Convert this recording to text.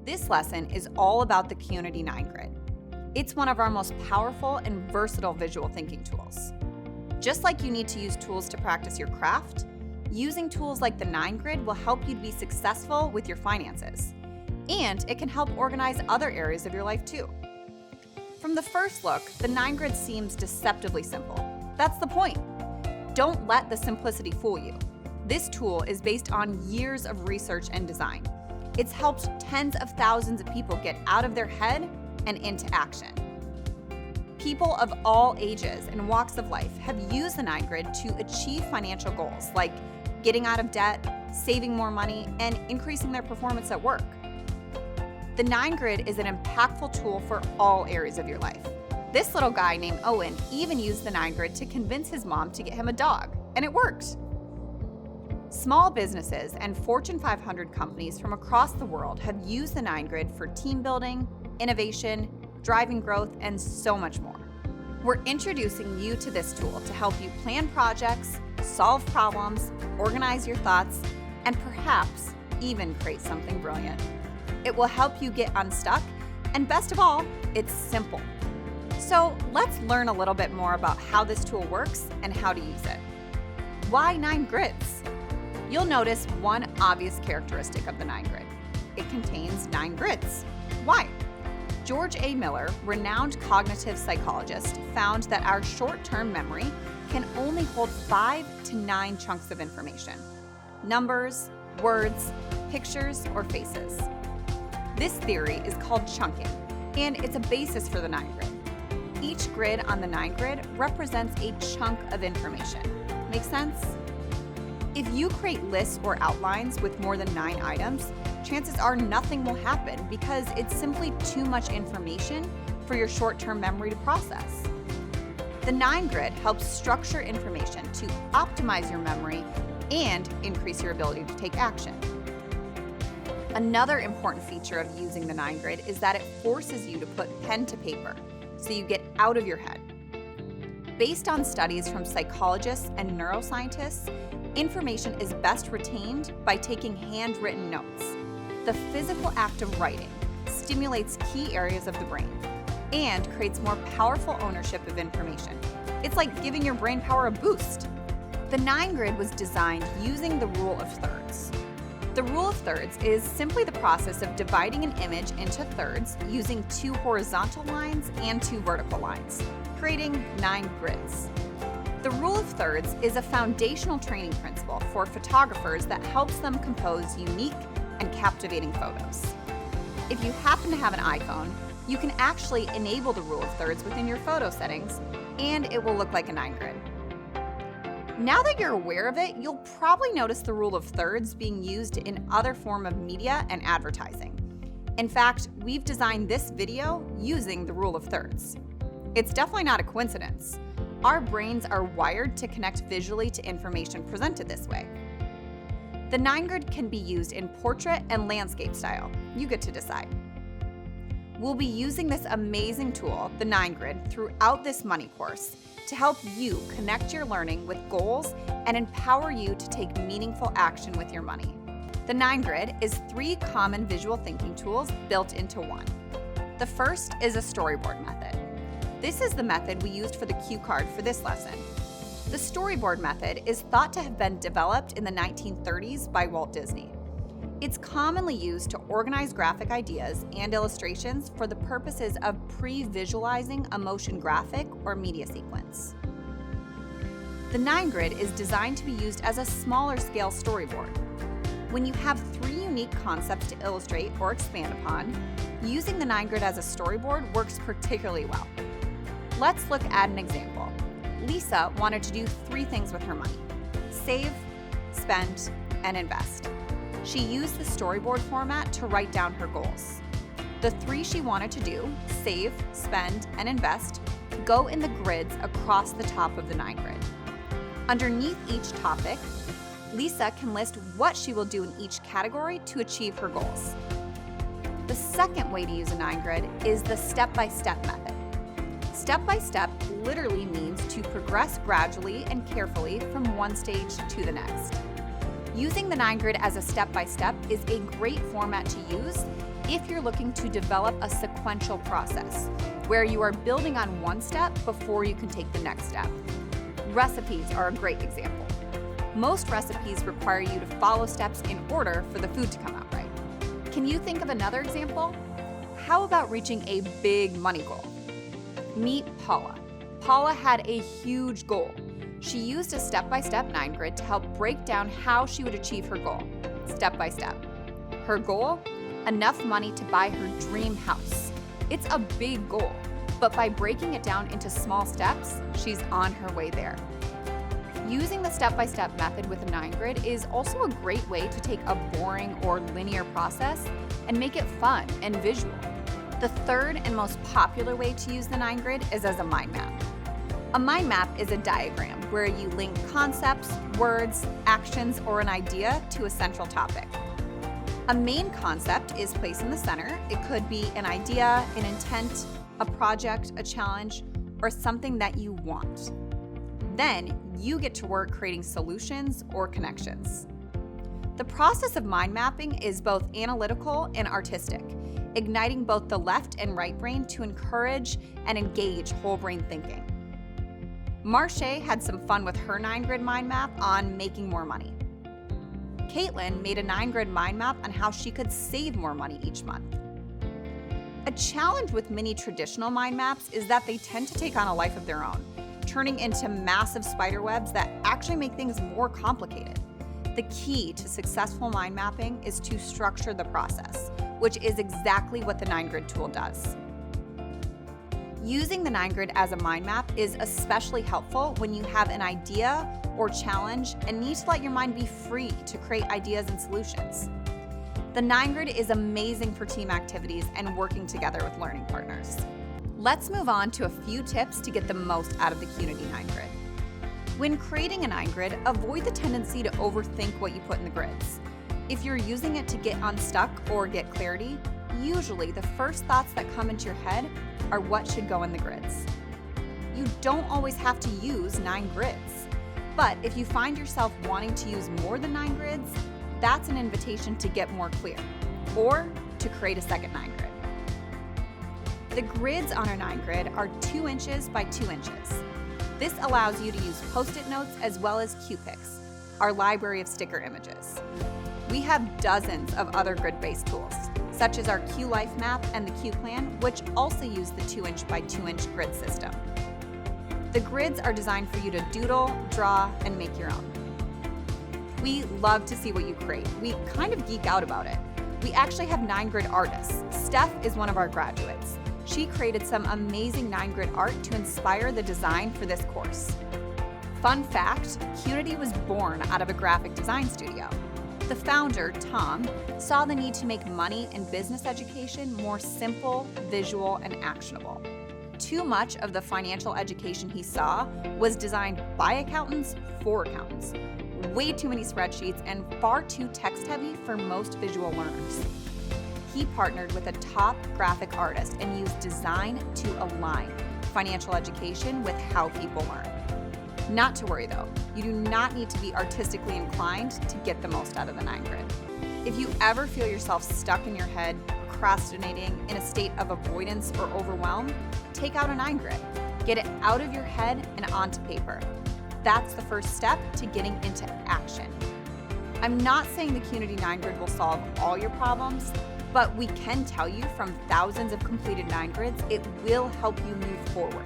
This lesson is all about the Qnity 9 Grid. It's one of our most powerful and versatile visual thinking tools. Just like you need to use tools to practice your craft, using tools like the 9 Grid will help you to be successful with your finances. And it can help organize other areas of your life too. From the first look, the 9 Grid seems deceptively simple. That's the point. Don't let the simplicity fool you. This tool is based on years of research and design. It's helped tens of thousands of people get out of their head and into action. People of all ages and walks of life have used the 9 Grid to achieve financial goals like getting out of debt, saving more money, and increasing their performance at work. The 9 Grid is an impactful tool for all areas of your life. This little guy named Owen even used the 9 Grid to convince his mom to get him a dog, and it worked. Small businesses and Fortune 500 companies from across the world have used the 9 Grid for team building, innovation, driving growth, and so much more. We're introducing you to this tool to help you plan projects, solve problems, organize your thoughts, and perhaps even create something brilliant. It will help you get unstuck, and best of all, it's simple. So let's learn a little bit more about how this tool works and how to use it. Why 9 grids? You'll notice one obvious characteristic of the 9 Grid. It contains 9 grids. Why? George A. Miller, renowned cognitive psychologist, found that our short-term memory can only hold 5 to 9 chunks of information: numbers, words, pictures, or faces. This theory is called chunking, and it's a basis for the 9 Grid. Each grid on the 9 Grid represents a chunk of information. Make sense? If you create lists or outlines with more than 9 items, chances are nothing will happen because it's simply too much information for your short-term memory to process. The 9 Grid helps structure information to optimize your memory and increase your ability to take action. Another important feature of using the 9 Grid is that it forces you to put pen to paper, so you get out of your head. Based on studies from psychologists and neuroscientists, information is best retained by taking handwritten notes. The physical act of writing stimulates key areas of the brain and creates more powerful ownership of information. It's like giving your brain power a boost. The 9 Grid was designed using the rule of thirds. The rule of thirds is simply the process of dividing an image into thirds using 2 horizontal lines and 2 vertical lines, creating 9 grids. The rule of thirds is a foundational training principle for photographers that helps them compose unique and captivating photos. If you happen to have an iPhone, you can actually enable the rule of thirds within your photo settings, and it will look like a 9 Grid. Now that you're aware of it, you'll probably notice the rule of thirds being used in other forms of media and advertising. In fact, we've designed this video using the rule of thirds. It's definitely not a coincidence. Our brains are wired to connect visually to information presented this way. The 9 Grid can be used in portrait and landscape style. You get to decide. We'll be using this amazing tool, the 9 Grid, throughout this money course to help you connect your learning with goals and empower you to take meaningful action with your money. The 9 Grid is 3 common visual thinking tools built into one. The first is a storyboard method. This is the method we used for the cue card for this lesson. The storyboard method is thought to have been developed in the 1930s by Walt Disney. It's commonly used to organize graphic ideas and illustrations for the purposes of pre-visualizing a motion graphic or media sequence. The 9 Grid is designed to be used as a smaller scale storyboard. When you have 3 unique concepts to illustrate or expand upon, using the 9 Grid as a storyboard works particularly well. Let's look at an example. Lisa wanted to do 3 things with her money: save, spend, and invest. She used the storyboard format to write down her goals. The 3 she wanted to do, save, spend, and invest, go in the grids across the top of the 9 Grid. Underneath each topic, Lisa can list what she will do in each category to achieve her goals. The second way to use a 9 Grid is the step-by-step method. Step-by-step literally means to progress gradually and carefully from one stage to the next. Using the 9 Grid as a step-by-step is a great format to use if you're looking to develop a sequential process where you are building on one step before you can take the next step. Recipes are a great example. Most recipes require you to follow steps in order for the food to come out right. Can you think of another example? How about reaching a big money goal? Meet Paula. Paula had a huge goal. She used a step-by-step 9 grid to help break down how she would achieve her goal, step by step. Her goal? Enough money to buy her dream house. It's a big goal, but by breaking it down into small steps, she's on her way there. Using the step-by-step method with a 9 grid is also a great way to take a boring or linear process and make it fun and visual. The third and most popular way to use the 9 grid is as a mind map. A mind map is a diagram where you link concepts, words, actions, or an idea to a central topic. A main concept is placed in the center. It could be an idea, an intent, a project, a challenge, or something that you want. Then you get to work creating solutions or connections. The process of mind mapping is both analytical and artistic, igniting both the left and right brain to encourage and engage whole brain thinking. Marche had some fun with her 9 grid mind map on making more money. Caitlin made a 9 grid mind map on how she could save more money each month. A challenge with many traditional mind maps is that they tend to take on a life of their own, turning into massive spider webs that actually make things more complicated. The key to successful mind mapping is to structure the process, which is exactly what the 9 grid tool does. Using the 9 grid as a mind map is especially helpful when you have an idea or challenge and need to let your mind be free to create ideas and solutions. The 9 grid is amazing for team activities and working together with learning partners. Let's move on to a few tips to get the most out of the Qnity 9 grid. When creating a 9 grid, avoid the tendency to overthink what you put in the grids. If you're using it to get unstuck or get clarity, usually the first thoughts that come into your head are what should go in the grids. You don't always have to use 9 grids, but if you find yourself wanting to use more than 9 grids, that's an invitation to get more clear, or to create a second 9 grid. The grids on our 9 grid are 2 inches by 2 inches. This allows you to use Post-it notes as well as Q-Pics, our library of sticker images. We have dozens of other grid-based tools, such as our Q-Life map and the Q-Plan, which also use the 2 inch by 2 inch grid system. The grids are designed for you to doodle, draw, and make your own. We love to see what you create. We kind of geek out about it. We actually have 9 grid artists. Steph is one of our graduates. She created some amazing 9 grid art to inspire the design for this course. Fun fact, Qnity was born out of a graphic design studio. The founder, Tom, saw the need to make money and business education more simple, visual, and actionable. Too much of the financial education he saw was designed by accountants for accountants. Way too many spreadsheets and far too text-heavy for most visual learners. He partnered with a top graphic artist and used design to align financial education with how people learn. Not to worry though, you do not need to be artistically inclined to get the most out of the 9 grid. If you ever feel yourself stuck in your head, procrastinating, in a state of avoidance or overwhelm, take out a 9 grid. Get it out of your head and onto paper. That's the first step to getting into action. I'm not saying the Qnity 9 grid will solve all your problems, but we can tell you from thousands of completed 9 grids, it will help you move forward.